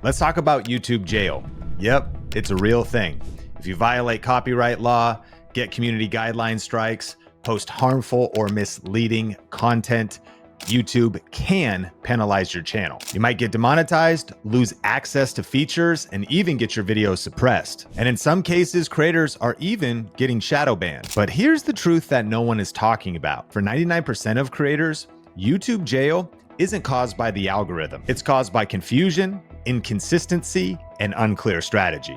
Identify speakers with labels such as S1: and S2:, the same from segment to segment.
S1: Let's talk about YouTube jail. Yep, it's a real thing. If you violate copyright law, get community guideline strikes, post harmful or misleading content, YouTube can penalize your channel. You might get demonetized, lose access to features, and even get your videos suppressed. And in some cases, creators are even getting shadow banned. But here's the truth that no one is talking about. For 99% of creators, YouTube jail isn't caused by the algorithm. It's caused by confusion, inconsistency, and unclear strategy.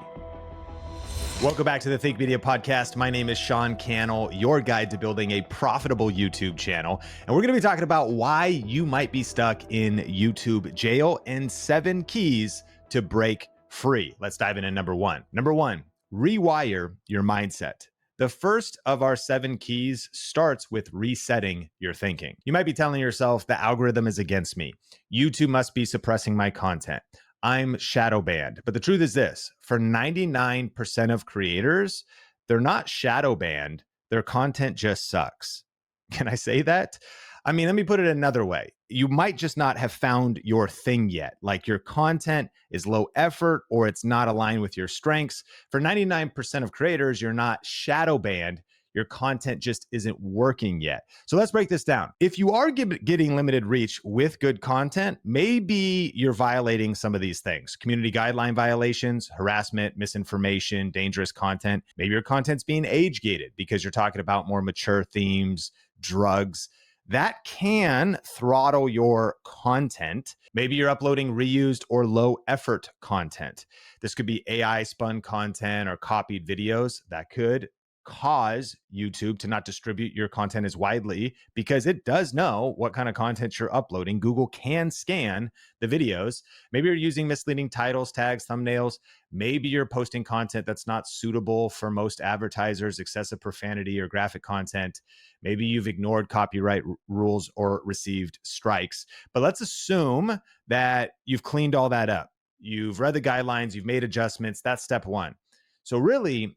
S1: Welcome back to the Think Media Podcast. My name is Sean Cannell, your guide to building a profitable YouTube channel. And we're going to be talking about why you might be stuck in YouTube jail and 7 keys to break free. Let's dive into number one. Number one, rewire your mindset. The first of our 7 keys starts with resetting your thinking. You might be telling yourself the algorithm is against me. YouTube must be suppressing my content. I'm shadow banned. But the truth is this, for 99% of creators, they're not shadow banned. Their content just sucks. Can I say that? I mean, let me put it another way. You might just not have found your thing yet. Like your content is low effort or it's not aligned with your strengths. For 99% of creators, you're not shadow banned. Your content just isn't working yet. So let's break this down. If you are getting limited reach with good content, maybe you're violating some of these things. Community guideline violations, harassment, misinformation, dangerous content. Maybe your content's being age gated because you're talking about more mature themes, drugs. That can throttle your content. Maybe you're uploading reused or low effort content. This could be AI spun content or copied videos that could cause YouTube to not distribute your content as widely because it does know what kind of content you're uploading. Google can scan the videos. Maybe you're using misleading titles, tags, thumbnails. Maybe you're posting content that's not suitable for most advertisers, excessive profanity or graphic content. Maybe you've ignored copyright rules or received strikes. But let's assume that you've cleaned all that up. You've read the guidelines, you've made adjustments. That's step one. So really,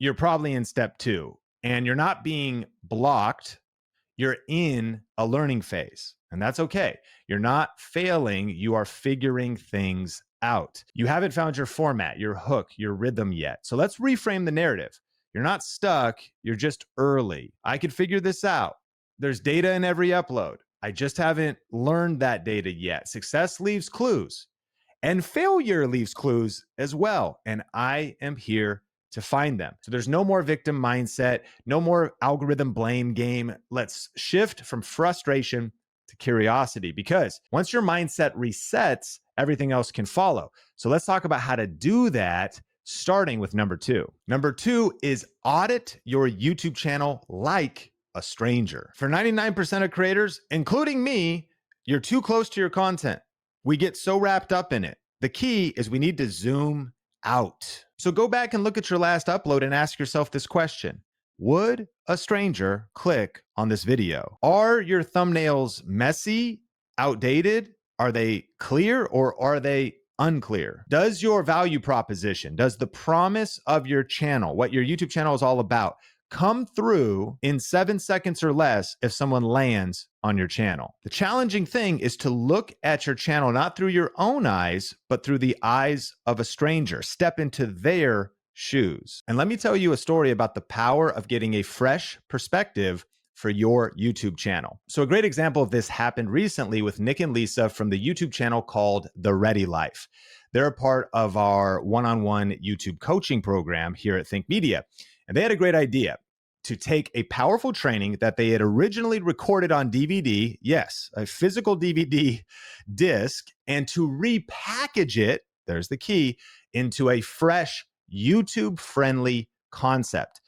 S1: you're probably in step 2 and you're not being blocked. You're in a learning phase and that's okay. You're not failing. You are figuring things out. You haven't found your format, your hook, your rhythm yet. So let's reframe the narrative. You're not stuck. You're just early. I could figure this out. There's data in every upload. I just haven't learned that data yet. Success leaves clues and failure leaves clues as well. And I am here to find them. So there's no more victim mindset, no more algorithm blame game. Let's shift from frustration to curiosity because once your mindset resets, everything else can follow. So let's talk about how to do that, starting with number 2. Number 2 is audit your YouTube channel like a stranger. For 99% of creators, including me, you're too close to your content. We get so wrapped up in it. The key is we need to zoom out. So go back and look at your last upload and ask yourself this question. Would a stranger click on this video? Are your thumbnails messy, outdated? Are they clear or are they unclear? Does your value proposition, does the promise of your channel, what your YouTube channel is all about, come through in 7 seconds or less if someone lands on your channel? The challenging thing is to look at your channel not through your own eyes, but through the eyes of a stranger. Step into their shoes. And let me tell you a story about the power of getting a fresh perspective for your YouTube channel. So a great example of this happened recently with Nick and Lisa from the YouTube channel called The Ready Life. They're a part of our one-on-one YouTube coaching program here at Think Media. And they had a great idea to take a powerful training that they had originally recorded on DVD, yes, a physical DVD disc, and to repackage it, there's the key, into a fresh YouTube-friendly concept.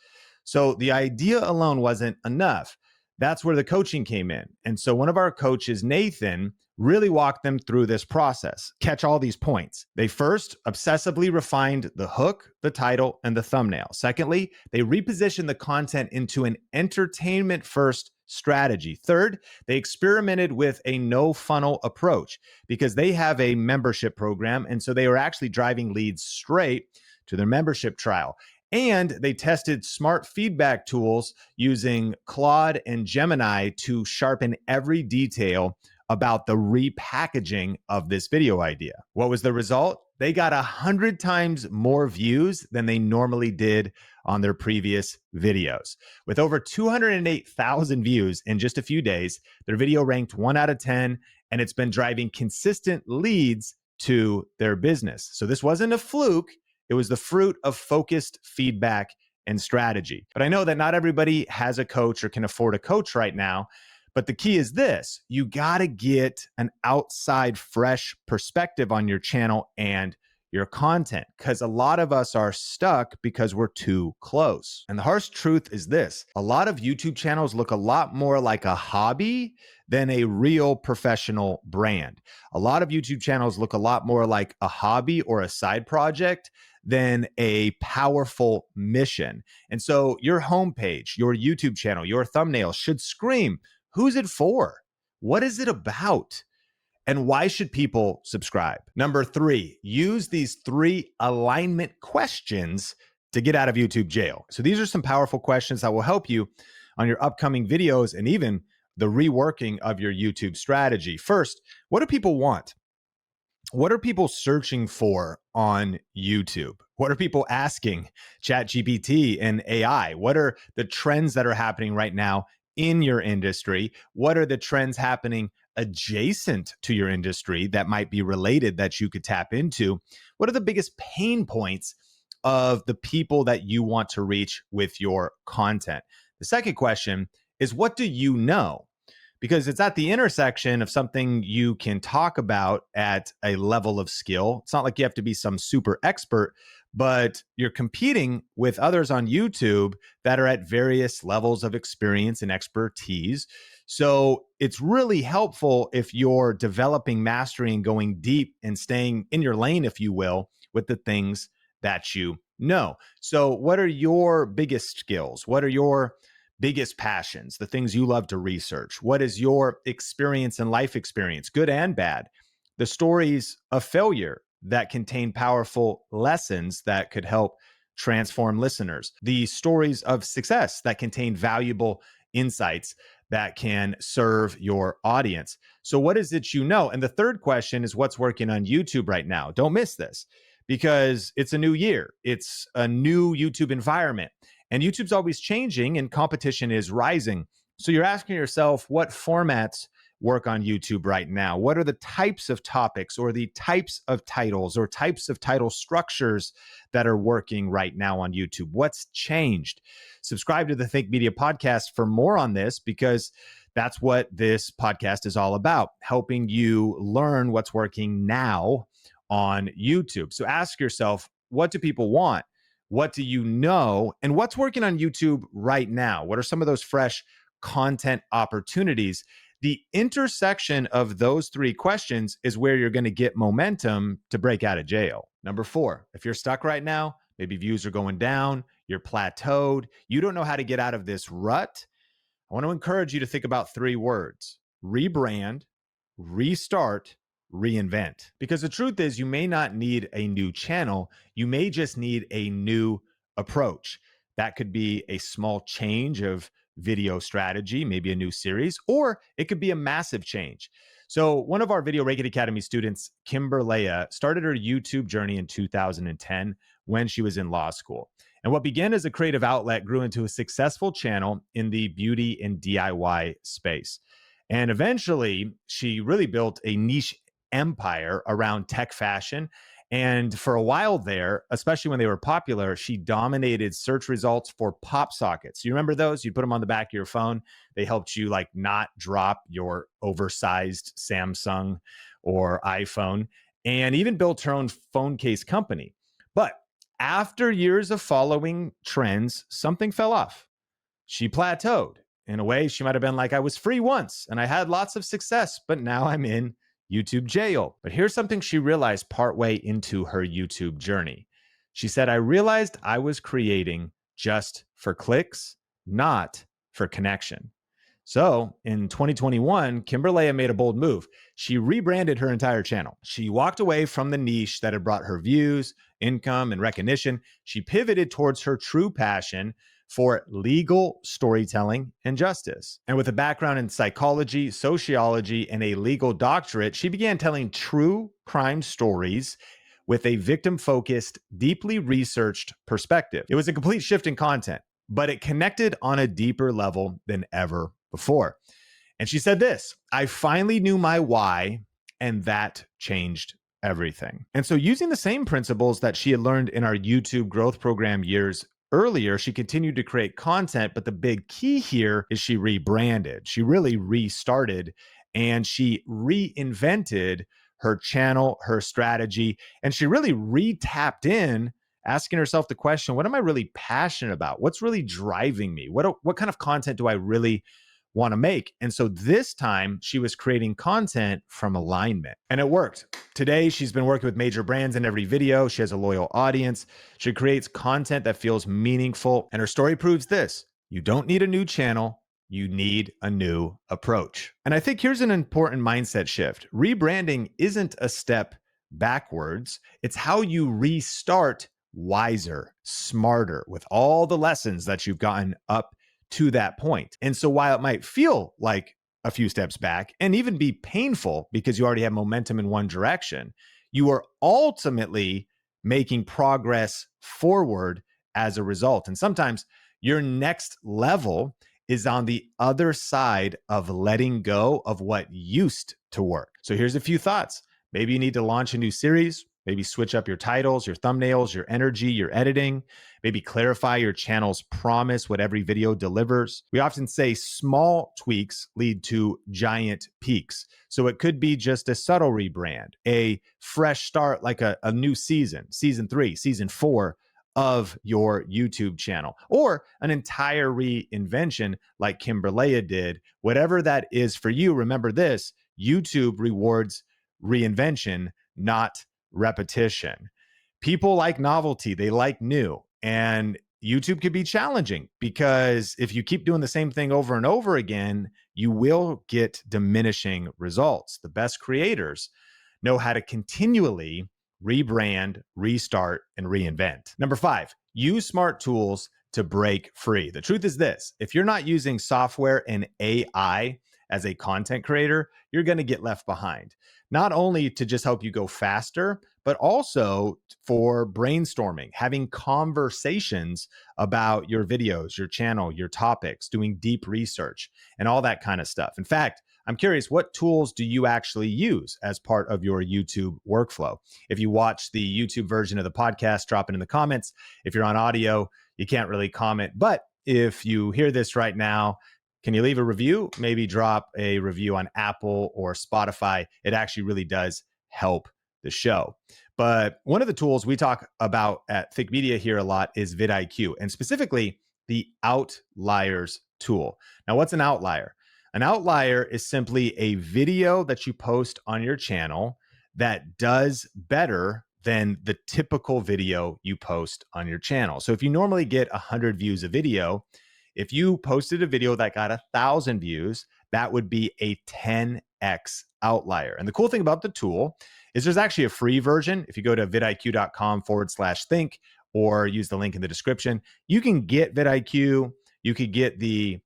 S1: So the idea alone wasn't enough. That's where the coaching came in. And so one of our coaches, Nathan, really walked them through this process. Catch all these points. They first obsessively refined the hook, the title, and the thumbnail. Secondly, they repositioned the content into an entertainment-first strategy. Third, they experimented with a no funnel approach because they have a membership program. And so they were actually driving leads straight to their membership trial. And they tested smart feedback tools using Claude and Gemini to sharpen every detail about the repackaging of this video idea. What was the result? They got 100 times more views than they normally did on their previous videos. With over 208,000 views in just a few days, their video ranked 1 out of 10, and it's been driving consistent leads to their business. So this wasn't a fluke. It was the fruit of focused feedback and strategy. But I know that not everybody has a coach or can afford a coach right now. But the key is this: you got to get an outside, fresh perspective on your channel and your content, because a lot of us are stuck because we're too close. And the harsh truth is this: a lot of YouTube channels look a lot more like a hobby than a real professional brand. A lot of YouTube channels look a lot more like a hobby or a side project than a powerful mission. And so your homepage, your YouTube channel, your thumbnail should scream, who's it for? What is it about? And why should people subscribe? Number 3, use these 3 alignment questions to get out of YouTube jail. So these are some powerful questions that will help you on your upcoming videos and even the reworking of your YouTube strategy. First, what do people want? What are people searching for on YouTube? What are people asking ChatGPT and AI? What are the trends that are happening right now in your industry? What are the trends happening adjacent to your industry that might be related that you could tap into? What are the biggest pain points of the people that you want to reach with your content? The second question is, what do you know? Because it's at the intersection of something you can talk about at a level of skill. It's not like you have to be some super expert, but you're competing with others on YouTube that are at various levels of experience and expertise. So it's really helpful if you're developing mastery and going deep and staying in your lane, if you will, with the things that you know. So what are your biggest skills? What are your biggest passions, the things you love to research? What is your experience and life experience, good and bad? The stories of failure that contain powerful lessons that could help transform listeners. The stories of success that contain valuable insights that can serve your audience. So what is it you know? And the third question is, what's working on YouTube right now? Don't miss this, because it's a new year. It's a new YouTube environment. And YouTube's always changing and competition is rising. So you're asking yourself, what formats work on YouTube right now? What are the types of topics or the types of titles or types of title structures that are working right now on YouTube? What's changed? Subscribe to the Think Media podcast for more on this, because that's what this podcast is all about, helping you learn what's working now on YouTube. So ask yourself, what do people want? What do you know? And what's working on YouTube right now? What are some of those fresh content opportunities? The intersection of those 3 questions is where you're going to get momentum to break out of jail. Number 4, if you're stuck right now, maybe views are going down, you're plateaued, you don't know how to get out of this rut, I want to encourage you to think about 3 words: rebrand, restart, reinvent. Because the truth is, you may not need a new channel. You may just need a new approach. That could be a small change of video strategy, maybe a new series, or it could be a massive change. So one of our Video Reiki Academy students, Kimberlea, started her YouTube journey in 2010 when she was in law school. And what began as a creative outlet grew into a successful channel in the beauty and DIY space. And eventually, she really built a niche empire around tech fashion. And for a while there, especially when they were popular, she dominated search results for pop sockets. You remember those? You put them on the back of your phone. They helped you like not drop your oversized Samsung or iPhone, and even built her own phone case company. But after years of following trends, something fell off. She plateaued. In a way, she might have been like, I was free once and I had lots of success, but now I'm in YouTube jail. But here's something she realized partway into her YouTube journey. She said, I realized I was creating just for clicks, not for connection. So in 2021, Kimberlea made a bold move. She rebranded her entire channel. She walked away from the niche that had brought her views, income, and recognition. She pivoted towards her true passion for legal storytelling and justice. And with a background in psychology, sociology, and a legal doctorate, she began telling true crime stories with a victim-focused, deeply researched perspective. It was a complete shift in content, but it connected on a deeper level than ever before. And she said this, I finally knew my why, and that changed everything. And so using the same principles that she had learned in our YouTube growth program years earlier, she continued to create content, but the big key here is she rebranded. She really restarted and she reinvented her channel, her strategy, and she really re-tapped in, asking herself the question, what am I really passionate about? What's really driving me? What kind of content do I really want to make? And so this time she was creating content from alignment, and it worked. Today, she's been working with major brands in every video. She has a loyal audience. She creates content that feels meaningful. And her story proves this: you don't need a new channel. You need a new approach. And I think here's an important mindset shift. Rebranding isn't a step backwards. It's how you restart wiser, smarter, with all the lessons that you've gotten up to that point. And so while it might feel like a few steps back and even be painful because you already have momentum in one direction, you are ultimately making progress forward as a result. And sometimes your next level is on the other side of letting go of what used to work. So here's a few thoughts. Maybe you need to launch a new series, maybe switch up your titles, your thumbnails, your energy, your editing, maybe clarify your channel's promise, what every video delivers. We often say small tweaks lead to giant peaks. So it could be just a subtle rebrand, a fresh start, like a new season 3, season 4 of your YouTube channel, or an entire reinvention like Kimberlea did. Whatever that is for you, remember this: YouTube rewards reinvention, not repetition. People like novelty, they like new. And YouTube could be challenging because if you keep doing the same thing over and over again, you will get diminishing results. The best creators know how to continually rebrand, restart, and reinvent. Number 5, use smart tools to break free. The truth is this: if you're not using software and AI as a content creator, you're going to get left behind. Not only to just help you go faster, but also for brainstorming, having conversations about your videos, your channel, your topics, doing deep research, and all that kind of stuff. In fact, I'm curious, what tools do you actually use as part of your YouTube workflow? If you watch the YouTube version of the podcast, drop it in the comments. If you're on audio, you can't really comment. But if you hear this right now, can you leave a review? Maybe drop a review on Apple or Spotify. It actually really does help the show. But one of the tools we talk about at Think Media here a lot is vidIQ, and specifically the outliers tool. Now, what's an outlier? An outlier is simply a video that you post on your channel that does better than the typical video you post on your channel. So if you normally get 100 views a video, if you posted a video that got 1,000 views, that would be a 10x outlier. And the cool thing about the tool is there's actually a free version. If you go to vidiq.com/think or use the link in the description, you can get vidIQ. You could get the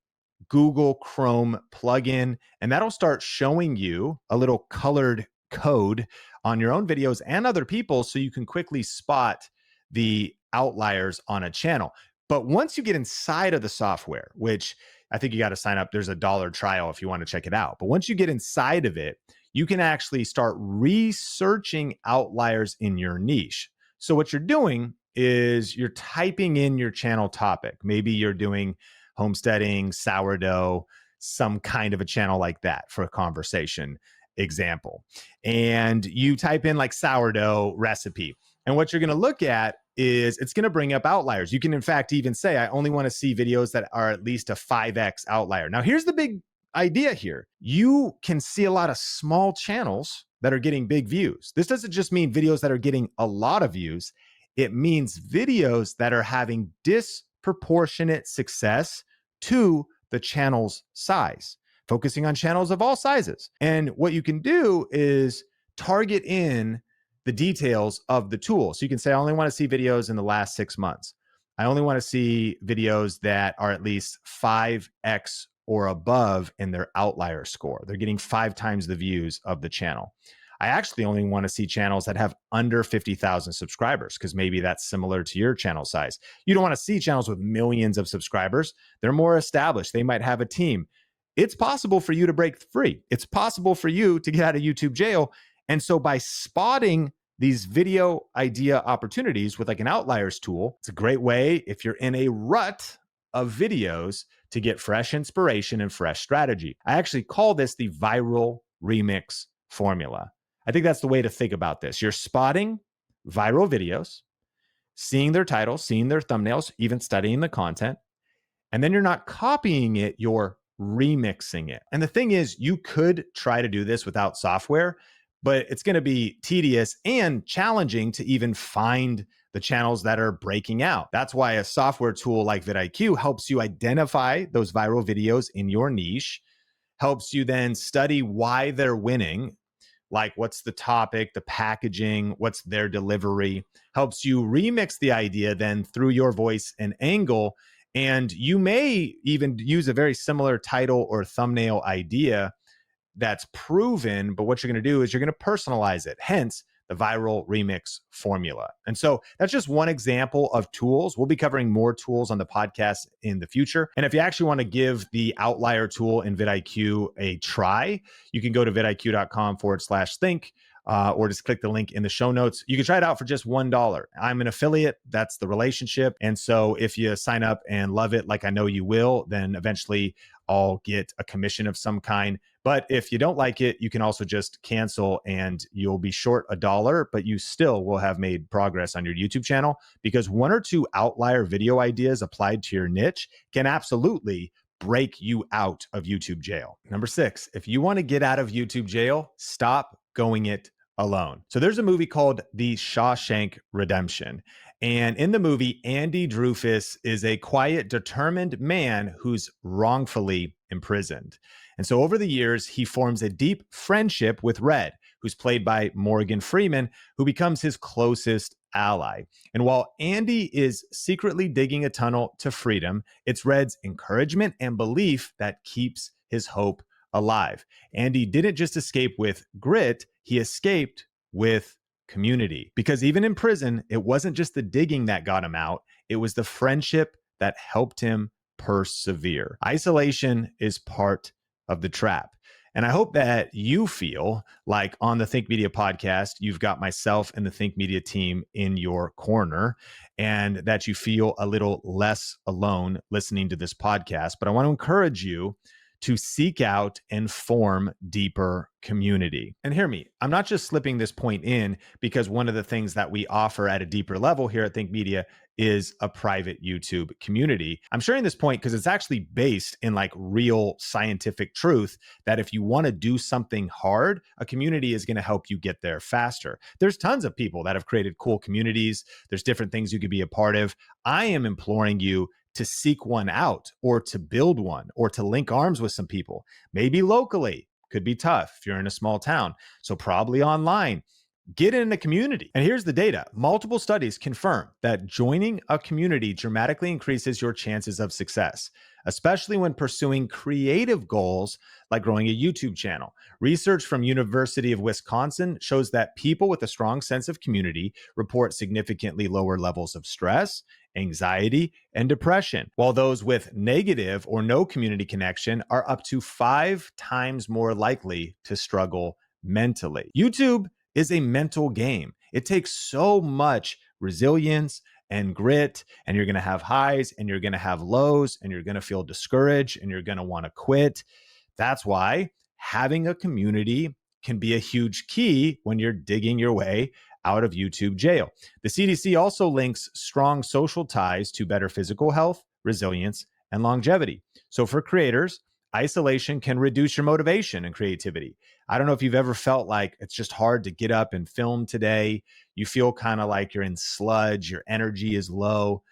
S1: Google Chrome plugin, and that'll start showing you a little colored code on your own videos and other people's so you can quickly spot the outliers on a channel. But once you get inside of the software, which I think you got to sign up, there's a $1 trial if you want to check it out. But once you get inside of it, you can actually start researching outliers in your niche. So what you're doing is you're typing in your channel topic. Maybe you're doing homesteading, sourdough, some kind of a channel like that for a conversation example. And you type in like sourdough recipe. And what you're going to look at is it's going to bring up outliers. You can, in fact, even say, I only want to see videos that are at least a 5x outlier. Now, here's the big idea here. You can see a lot of small channels that are getting big views. This doesn't just mean videos that are getting a lot of views. It means videos that are having disproportionate success to the channel's size, focusing on channels of all sizes. And what you can do is target in the details of the tool. So you can say, I only want to see videos in the last 6 months. I only want to see videos that are at least 5x or above in their outlier score. They're getting 5 times the views of the channel. I actually only want to see channels that have under 50,000 subscribers because maybe that's similar to your channel size. You don't want to see channels with millions of subscribers. They're more established. They might have a team. It's possible for you to break free. It's possible for you to get out of YouTube jail. And so by spotting these video idea opportunities with like an outliers tool, it's a great way if you're in a rut of videos to get fresh inspiration and fresh strategy. I actually call this the viral remix formula. I think that's the way to think about this. You're spotting viral videos, seeing their titles, seeing their thumbnails, even studying the content, and then you're not copying it, you're remixing it. And the thing is, you could try to do this without software, but it's going to be tedious and challenging to even find the channels that are breaking out. That's why a software tool like vidIQ helps you identify those viral videos in your niche, helps you then study why they're winning, like what's the topic, the packaging, what's their delivery, helps you remix the idea then through your voice and angle. And you may even use a very similar title or thumbnail idea that's proven, but what you're going to do is you're going to personalize it, hence the viral remix formula. And so that's just one example of tools. We'll be covering more tools on the podcast in the future. And if you actually want to give the outlier tool in vidIQ a try, you can go to vidiq.com/think. Or just click the link in the show notes. You can try it out for just $1. I'm an affiliate. That's the relationship. And so if you sign up and love it, like I know you will, then eventually I'll get a commission of some kind. But if you don't like it, you can also just cancel and you'll be short $1, but you still will have made progress on your YouTube channel because one or two outlier video ideas applied to your niche can absolutely break you out of YouTube jail. Number 6, if you want to get out of YouTube jail, stop going it alone. So there's a movie called The Shawshank Redemption. And in the movie, Andy Drufus is a quiet, determined man who's wrongfully imprisoned. And so over the years, he forms a deep friendship with Red, who's played by Morgan Freeman, who becomes his closest ally. And while Andy is secretly digging a tunnel to freedom, it's Red's encouragement and belief that keeps his hope alive. Andy didn't just escape with grit, he escaped with community. Because even in prison, it wasn't just the digging that got him out, it was the friendship that helped him persevere. Isolation is part of the trap. And I hope that you feel like on the Think Media podcast, you've got myself and the Think Media team in your corner and that you feel a little less alone listening to this podcast. But I want to encourage you to seek out and form deeper community. And hear me, I'm not just slipping this point in because one of the things that we offer at a deeper level here at Think Media is a private YouTube community. I'm sharing this point because it's actually based in like real scientific truth that if you want to do something hard, a community is going to help you get there faster. There's tons of people that have created cool communities. There's different things you could be a part of. I am imploring you to seek one out or to build one or to link arms with some people, maybe locally. Could be tough if you're in a small town. So probably online. Get in a community. And here's the data. Multiple studies confirm that joining a community dramatically increases your chances of success, especially when pursuing creative goals like growing a YouTube channel. Research from University of Wisconsin shows that people with a strong sense of community report significantly lower levels of stress, anxiety, and depression, while those with negative or no community connection are up to 5 times more likely to struggle mentally. YouTube is a mental game. It takes so much resilience and grit, and you're going to have highs and you're going to have lows and you're going to feel discouraged and you're going to want to quit. That's why having a community can be a huge key when you're digging your way out of YouTube jail. The CDC also links strong social ties to better physical health, resilience, and longevity. So for creators, isolation can reduce your motivation and creativity. I don't know if you've ever felt like it's just hard to get up and film today. You feel kind of like you're in sludge, your energy is low.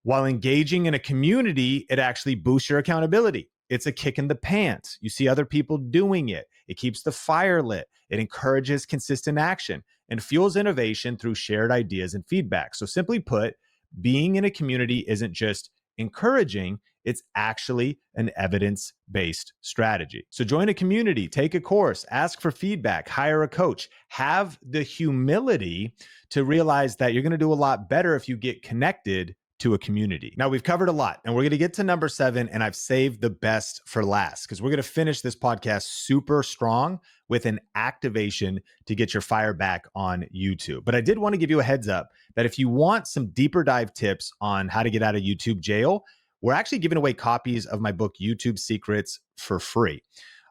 S1: While engaging in a community, it actually boosts your accountability. It's a kick in the pants. You see other people doing it. It keeps the fire lit. It encourages consistent action and fuels innovation through shared ideas and feedback. So simply put, being in a community isn't just encouraging, It's actually an evidence-based strategy. So join a community, take a course, ask for feedback, hire a coach, have the humility to realize that you're going to do a lot better if you get connected to a community. Now, we've covered a lot, and we're going to get to number 7, and I've saved the best for last because we're going to finish this podcast super strong with an activation to get your fire back on YouTube. But I did want to give you a heads up that if you want some deeper dive tips on how to get out of YouTube jail, we're actually giving away copies of my book, YouTube Secrets, for free.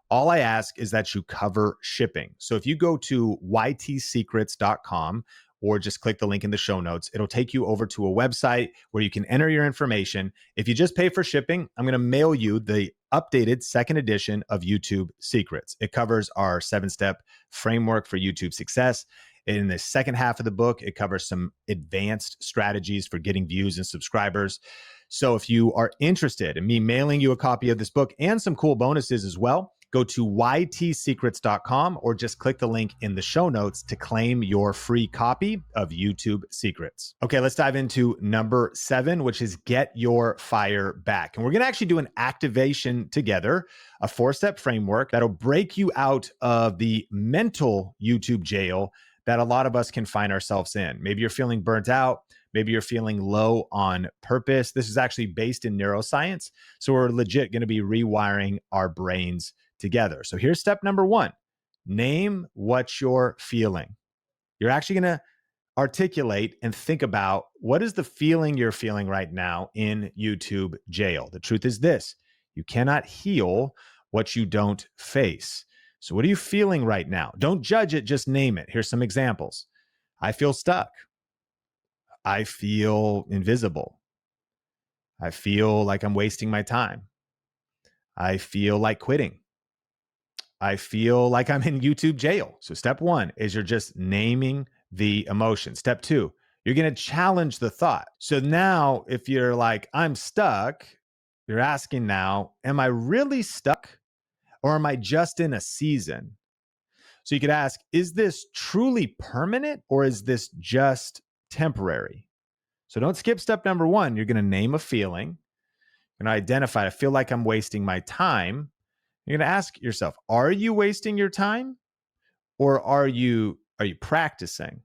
S1: All I ask is that you cover shipping. So if you go to ytsecrets.com or just click the link in the show notes, it'll take you over to a website where you can enter your information. If you just pay for shipping, I'm going to mail you the updated second edition of YouTube Secrets. It covers our 7-step framework for YouTube success. In the second half of the book, it covers some advanced strategies for getting views and subscribers. So if you are interested in me mailing you a copy of this book and some cool bonuses as well, go to ytsecrets.com or just click the link in the show notes to claim your free copy of YouTube Secrets. Okay, let's dive into number 7, which is get your fire back. And we're going to actually do an activation together, a 4-step framework that'll break you out of the mental YouTube jail that a lot of us can find ourselves in. Maybe you're feeling burnt out. Maybe you're feeling low on purpose. This is actually based in neuroscience. So we're legit going to be rewiring our brains together. So here's step number 1. Name what you're feeling. You're actually going to articulate and think about what is the feeling you're feeling right now in YouTube jail. The truth is this: you cannot heal what you don't face. So what are you feeling right now? Don't judge it, just name it. Here's some examples. I feel stuck. I feel invisible. I feel like I'm wasting my time. I feel like quitting. I feel like I'm in YouTube jail. So step 1 is you're just naming the emotion. Step 2, you're going to challenge the thought. So now if you're like, I'm stuck, you're asking now, am I really stuck or am I just in a season? So you could ask, is this truly permanent or is this just temporary? So don't skip step number 1. You're going to name a feeling. You're going to identify, I feel like I'm wasting my time. You're going to ask yourself, are you wasting your time or are you practicing?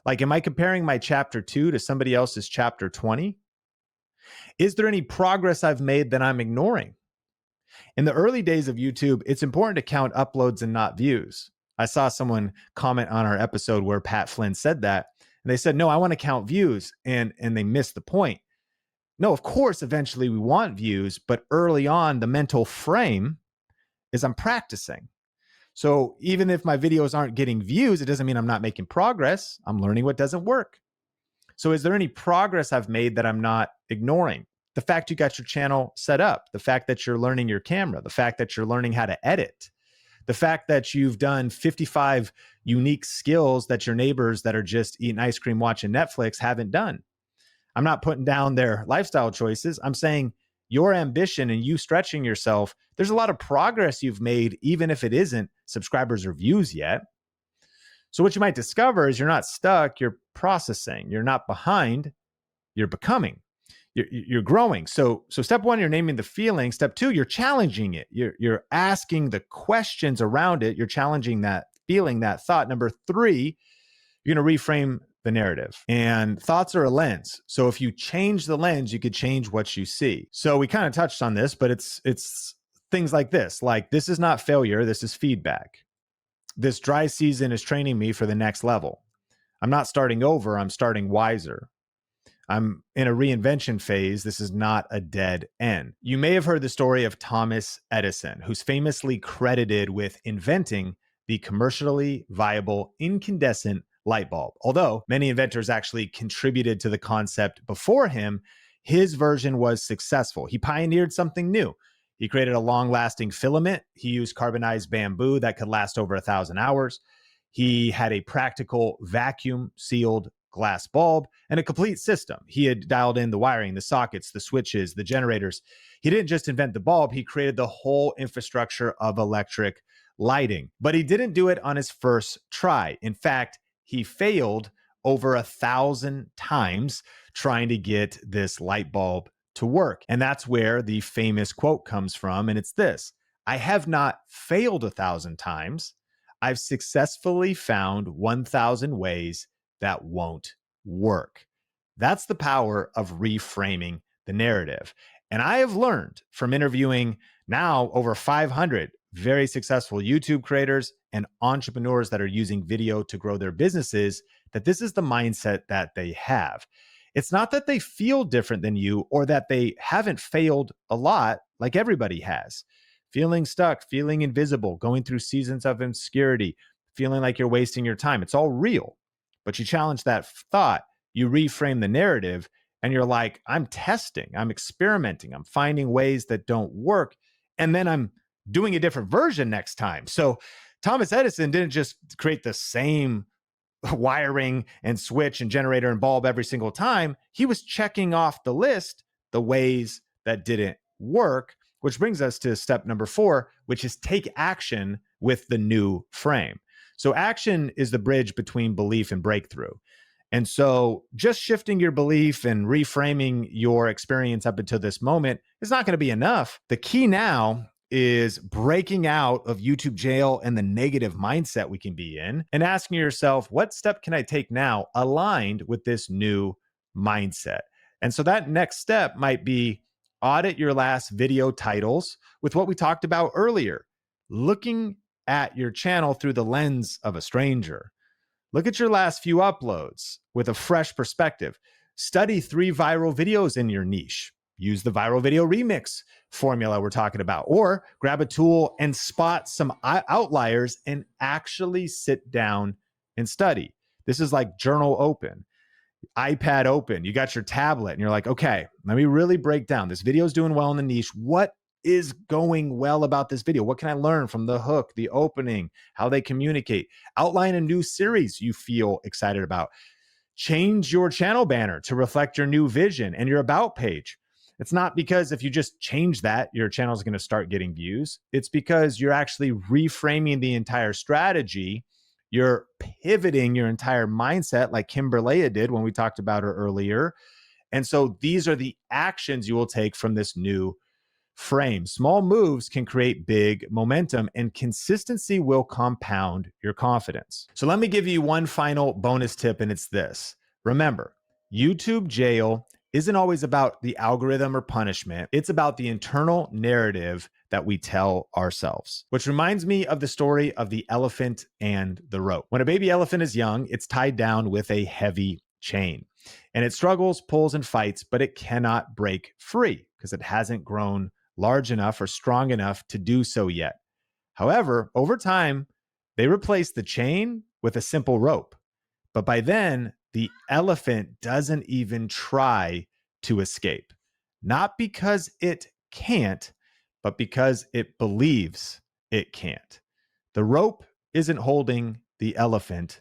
S1: Like, am I comparing my chapter 2 to somebody else's chapter 20? Is there any progress I've made that I'm ignoring? In the early days of YouTube, it's important to count uploads and not views. I saw someone comment on our episode where Pat Flynn said that, and they said, no, I want to count views, and they missed the point. No, of course, eventually we want views, but early on, the mental frame is I'm practicing. So even if my videos aren't getting views, it doesn't mean I'm not making progress. I'm learning what doesn't work. So is there any progress I've made that I'm not ignoring? The fact you got your channel set up, the fact that you're learning your camera, the fact that you're learning how to edit, the fact that you've done 55 unique skills that your neighbors that are just eating ice cream, watching Netflix haven't done. I'm not putting down their lifestyle choices. I'm saying your ambition and you stretching yourself, there's a lot of progress you've made, even if it isn't subscribers or views yet. So what you might discover is you're not stuck, you're processing. You're not behind, you're becoming. You're growing. So step 1, you're naming the feeling. Step 2, you're challenging it. You're asking the questions around it. You're challenging that feeling, that thought. Number 3, you're going to reframe the narrative. And thoughts are a lens. So if you change the lens, you could change what you see. So we kind of touched on this, but it's things like this. Like, this is not failure, this is feedback. This dry season is training me for the next level. I'm not starting over, I'm starting wiser. I'm in a reinvention phase. This is not a dead end. You may have heard the story of Thomas Edison, who's famously credited with inventing the commercially viable incandescent light bulb. Although many inventors actually contributed to the concept before him, his version was successful. He pioneered something new. He created a long-lasting filament. He used carbonized bamboo that could last over 1,000 hours. He had a practical vacuum-sealed glass bulb and a complete system. He had dialed in the wiring, the sockets, the switches, the generators. He didn't just invent the bulb, he created the whole infrastructure of electric lighting. But he didn't do it on his first try. In fact, he failed over 1,000 times trying to get this light bulb to work. And that's where the famous quote comes from. And it's this: I have not failed 1,000 times. I've successfully found 1,000 ways that won't work. That's the power of reframing the narrative. And I have learned from interviewing now over 500 very successful YouTube creators and entrepreneurs that are using video to grow their businesses that this is the mindset that they have. It's not that they feel different than you or that they haven't failed a lot like everybody has. Feeling stuck, feeling invisible, going through seasons of obscurity, feeling like you're wasting your time. It's all real. But you challenge that thought, you reframe the narrative, and you're like, I'm testing, I'm experimenting, I'm finding ways that don't work, and then I'm doing a different version next time. So Thomas Edison didn't just create the same wiring and switch and generator and bulb every single time. He was checking off the list the ways that didn't work, which brings us to step number 4, which is take action with the new frame. So action is the bridge between belief and breakthrough. And so just shifting your belief and reframing your experience up until this moment is not going to be enough. The key now is breaking out of YouTube jail and the negative mindset we can be in and asking yourself, what step can I take now aligned with this new mindset? And so that next step might be audit your last video titles with what we talked about earlier, looking at your channel through the lens of a stranger. Look at your last few uploads with a fresh perspective. Study 3 viral videos in your niche. Use the viral video remix formula we're talking about, or grab a tool and spot some outliers and actually sit down and study. This is like journal open, iPad open. You got your tablet and you're like, okay, let me really break down. This video is doing well in the niche. What is going well about this video? What can I learn from the hook, the opening, how they communicate? Outline a new series you feel excited about. Change your channel banner to reflect your new vision and your about page. It's not because if you just change that, your channel is going to start getting views. It's because you're actually reframing the entire strategy. You're pivoting your entire mindset like Kimberlea did when we talked about her earlier. And so these are the actions you will take from this new frame. Small moves can create big momentum, and consistency will compound your confidence. So let me give you one final bonus tip, and it's this. Remember, YouTube jail isn't always about the algorithm or punishment. It's about the internal narrative that we tell ourselves, which reminds me of the story of the elephant and the rope. When a baby elephant is young, it's tied down with a heavy chain, and it struggles, pulls, and fights, but it cannot break free because it hasn't grown large enough or strong enough to do so yet. However, over time, they replace the chain with a simple rope. But by then, the elephant doesn't even try to escape. Not because it can't, but because it believes it can't. The rope isn't holding the elephant,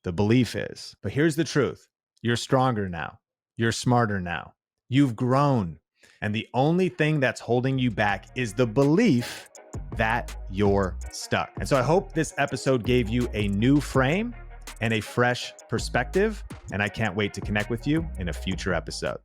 S1: the belief is. But here's the truth. You're stronger now. You're smarter now. You've grown. And the only thing that's holding you back is the belief that you're stuck. And so I hope this episode gave you a new frame and a fresh perspective. And I can't wait to connect with you in a future episode.